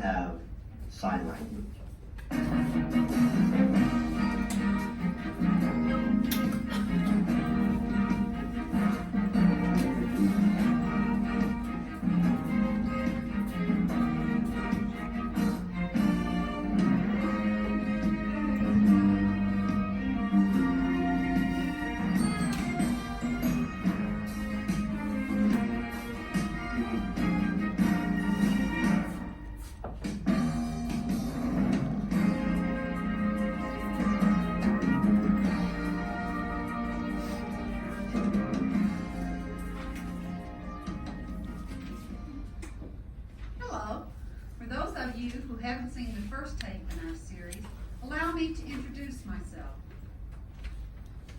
have sign language. Hello. For those of you who haven't seen the first tape in our series, allow me to introduce myself.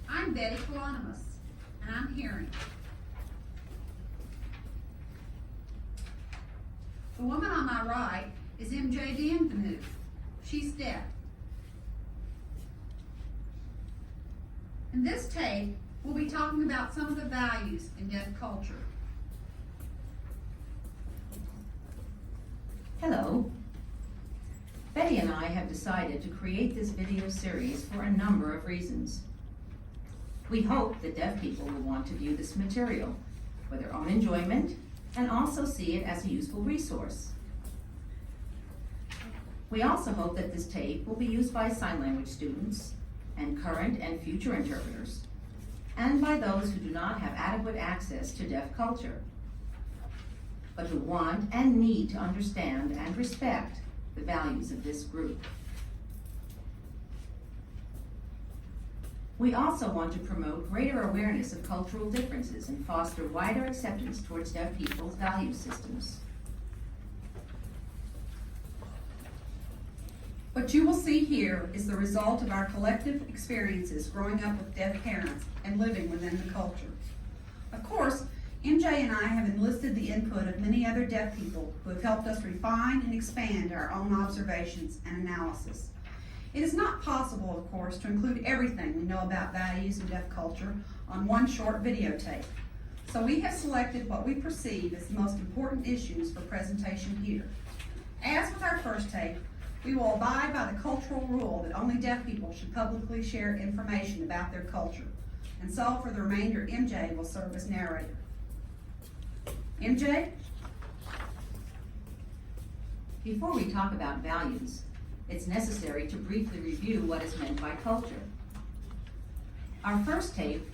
I'm Betty Colonimus, and I'm hearing. The woman on my right is MJ Bienvenu. She's deaf. In this tape, we'll be talking about some of the values in deaf culture. Hello. Betty and I have decided to create this video series for a number of reasons. We hope that deaf people will want to view this material for their own enjoyment and also see it as a useful resource. We also hope that this tape will be used by sign language students and current and future interpreters, and by those who do not have adequate access to deaf culture, but who want and need to understand and respect the values of this group. We also want to promote greater awareness of cultural differences and foster wider acceptance towards deaf people's value systems. What you will see here is the result of our collective experiences growing up with deaf parents and living within the culture. Of course, MJ and I have enlisted the input of many other deaf people who have helped us refine and expand our own observations and analysis. It is not possible, of course, to include everything we know about values in deaf culture on one short videotape. So we have selected what we perceive as the most important issues for presentation here. As with our first tape, we will abide by the cultural rule that only deaf people should publicly share information about their culture. And so for the remainder, MJ will serve as narrator. MJ? Before we talk about values, it's necessary to briefly review what is meant by culture. Our first tape,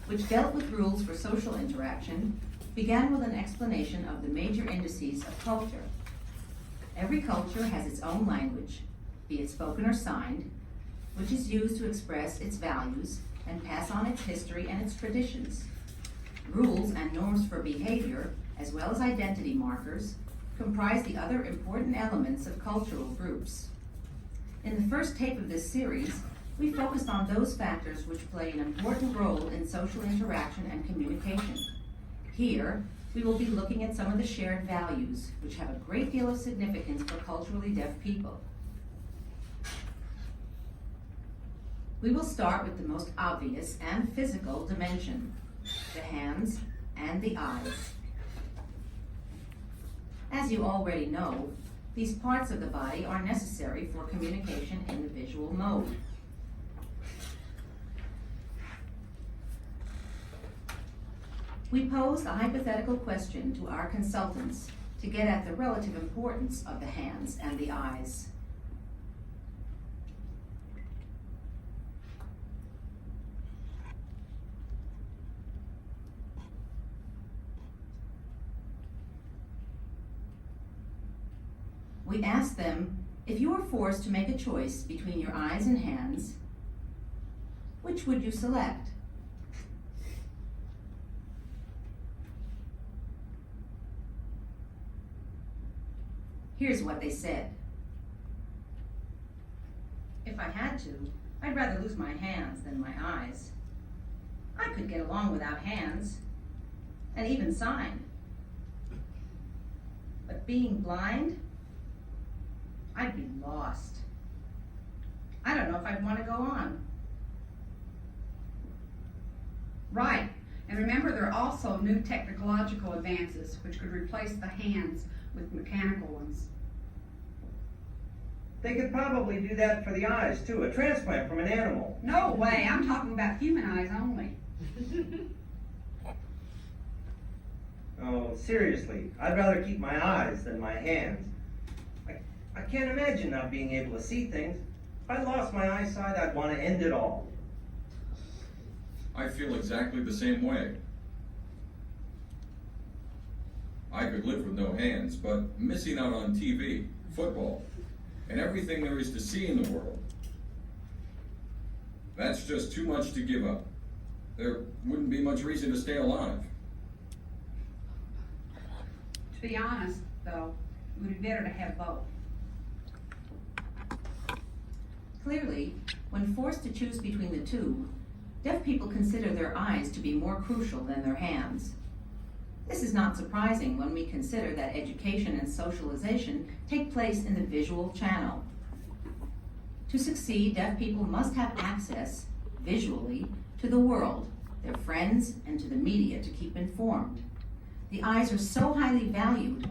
which dealt with rules for social interaction, began with an explanation of the major indices of culture. Every culture has its own language, be it spoken or signed, which is used to express its values and pass on its history and its traditions. Rules and norms for behavior, as well as identity markers, comprise the other important elements of cultural groups. In the first tape of this series, we focused on those factors which play an important role in social interaction and communication. Here, we will be looking at some of the shared values, which have a great deal of significance for culturally deaf people. We will start with the most obvious and physical dimension, the hands and the eyes. As you already know, these parts of the body are necessary for communication in the visual mode. We posed a hypothetical question to our consultants to get at the relative importance of the hands and the eyes. We asked them, if you were forced to make a choice between your eyes and hands, which would you select? Here's what they said. If I had to, I'd rather lose my hands than my eyes. I could get along without hands, and even sign. But being blind, I'd be lost. I don't know if I'd want to go on. Right, and remember there are also new technological advances which could replace the hands with mechanical ones. They could probably do that for the eyes too, a transplant from an animal. No way, I'm talking about human eyes only. Oh, seriously, I'd rather keep my eyes than my hands. I can't imagine not being able to see things. If I lost my eyesight, I'd want to end it all. I feel exactly the same way. I could live with no hands, but missing out on TV, football, and everything there is to see in the world, that's just too much to give up. There wouldn't be much reason to stay alive. To be honest, though, it would be better to have both. Clearly, when forced to choose between the two, deaf people consider their eyes to be more crucial than their hands. This is not surprising when we consider that education and socialization take place in the visual channel. To succeed, deaf people must have access, visually, to the world, their friends, and to the media to keep informed. The eyes are so highly valued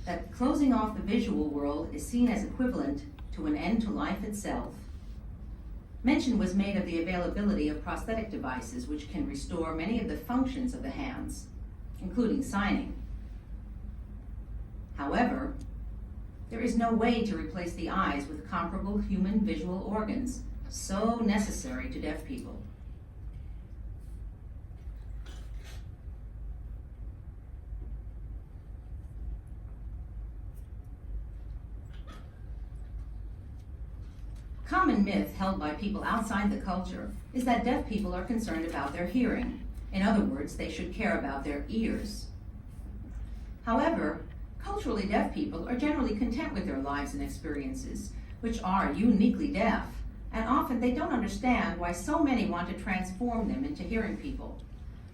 that closing off the visual world is seen as equivalent to an end to life itself. Mention was made of the availability of prosthetic devices which can restore many of the functions of the hands, including signing. However, there is no way to replace the eyes with comparable human visual organs, so necessary to deaf people. Common myth held by people outside the culture is that deaf people are concerned about their hearing. In other words, they should care about their ears. However, culturally deaf people are generally content with their lives and experiences, which are uniquely deaf, and often they don't understand why so many want to transform them into hearing people.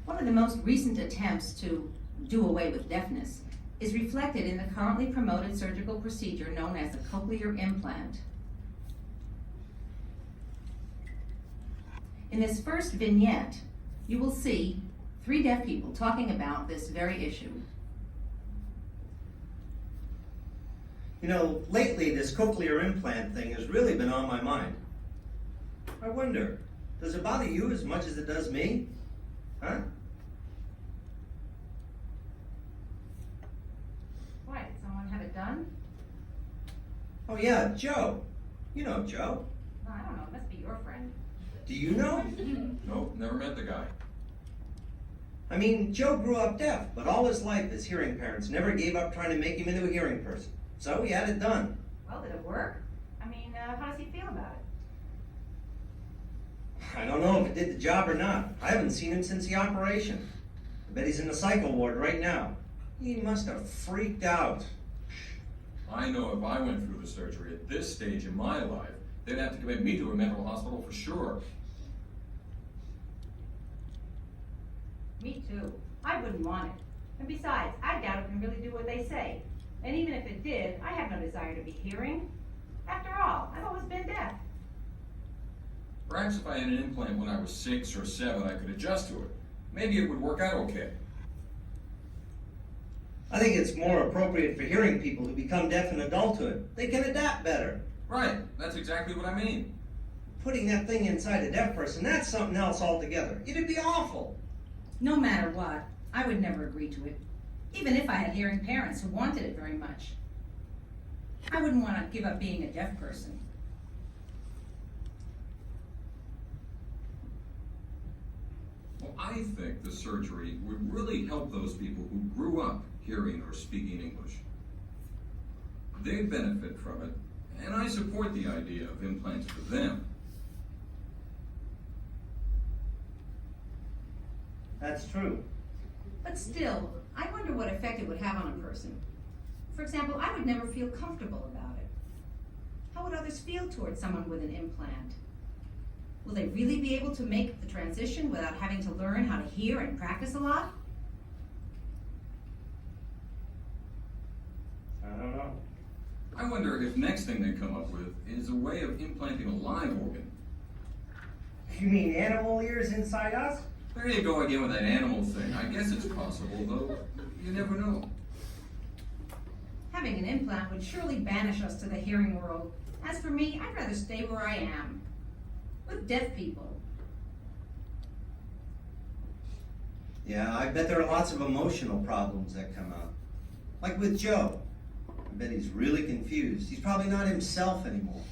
One of the most recent attempts to do away with deafness is reflected in the currently promoted surgical procedure known as the cochlear implant. In this first vignette, you will see 3 deaf people talking about this very issue. You know, lately this cochlear implant thing has really been on my mind. I wonder, does it bother you as much as it does me? Huh? Why, did someone have it done? Oh yeah, Joe. You know Joe. I don't know, it must be your friend. Do you know? Nope, never met the guy. I mean, Joe grew up deaf, but all his life his hearing parents never gave up trying to make him into a hearing person. So he had it done. Well, did it work? I mean, how does he feel about it? I don't know if it did the job or not. I haven't seen him since the operation. I bet he's in the cycle ward right now. He must have freaked out. I know if I went through the surgery at this stage in my life, they'd have to commit me to a mental hospital for sure. Me too. I wouldn't want it. And besides, I doubt it can really do what they say. And even if it did, I have no desire to be hearing. After all, I've always been deaf. Perhaps if I had an implant when I was 6 or 7, I could adjust to it. Maybe it would work out okay. I think it's more appropriate for hearing people who become deaf in adulthood. They can adapt better. Right, that's exactly what I mean. Putting that thing inside a deaf person, that's something else altogether. It'd be awful. No matter what, I would never agree to it, even if I had hearing parents who wanted it very much. I wouldn't want to give up being a deaf person. Well, I think the surgery would really help those people who grew up hearing or speaking English. They'd benefit from it, and I support the idea of implants for them. That's true. But still, I wonder what effect it would have on a person. For example, I would never feel comfortable about it. How would others feel towards someone with an implant? Will they really be able to make the transition without having to learn how to hear and practice a lot? I don't know. I wonder if next thing they come up with is a way of implanting a live organ. You mean animal ears inside us? There you go again with that animal thing. I guess it's possible, though you never know. Having an implant would surely banish us to the hearing world, As for me, I'd rather stay where I am, with deaf people. Yeah, I bet there are lots of emotional problems that come up. Like with Joe. I bet he's really confused. He's probably not himself anymore.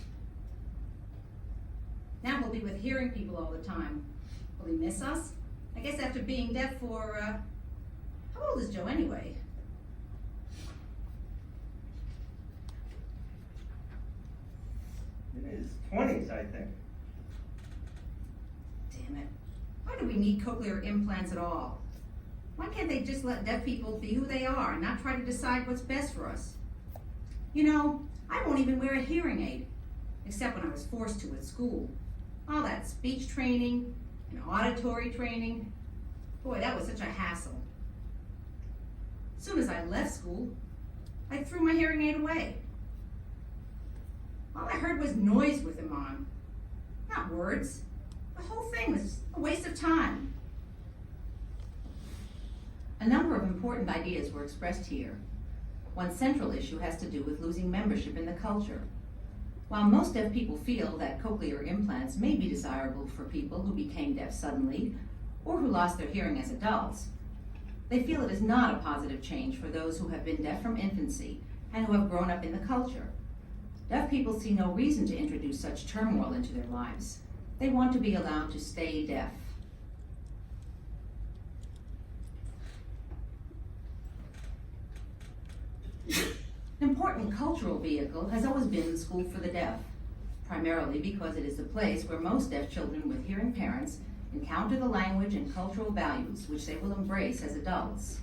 Now we'll be with hearing people all the time. Will he miss us? I guess after being deaf for, how old is Joe anyway? In his 20s, I think. Damn it. Why do we need cochlear implants at all? Why can't they just let deaf people be who they are and not try to decide what's best for us? You know, I won't even wear a hearing aid, except when I was forced to at school. All that speech training and auditory training. Boy, that was such a hassle. As soon as I left school, I threw my hearing aid away. All I heard was noise with them on, not words. The whole thing was a waste of time. A number of important ideas were expressed here. One central issue has to do with losing membership in the culture. While most deaf people feel that cochlear implants may be desirable for people who became deaf suddenly or who lost their hearing as adults, they feel it is not a positive change for those who have been deaf from infancy and who have grown up in the culture. Deaf people see no reason to introduce such turmoil into their lives. They want to be allowed to stay deaf. An important cultural vehicle has always been the School for the Deaf, primarily because it is the place where most deaf children with hearing parents encounter the language and cultural values which they will embrace as adults.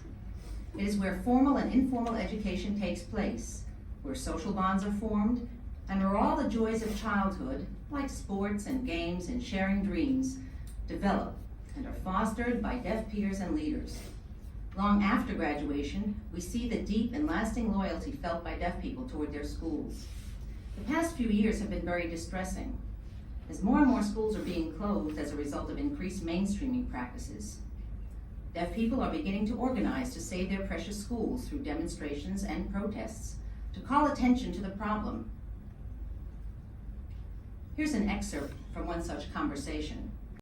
It is where formal and informal education takes place, where social bonds are formed, and where all the joys of childhood, like sports and games and sharing dreams, develop and are fostered by deaf peers and leaders. Long after graduation, we see the deep and lasting loyalty felt by deaf people toward their schools. The past few years have been very distressing, as more and more schools are being closed as a result of increased mainstreaming practices. Deaf people are beginning to organize to save their precious schools through demonstrations and protests, to call attention to the problem. Here's an excerpt from one such conversation.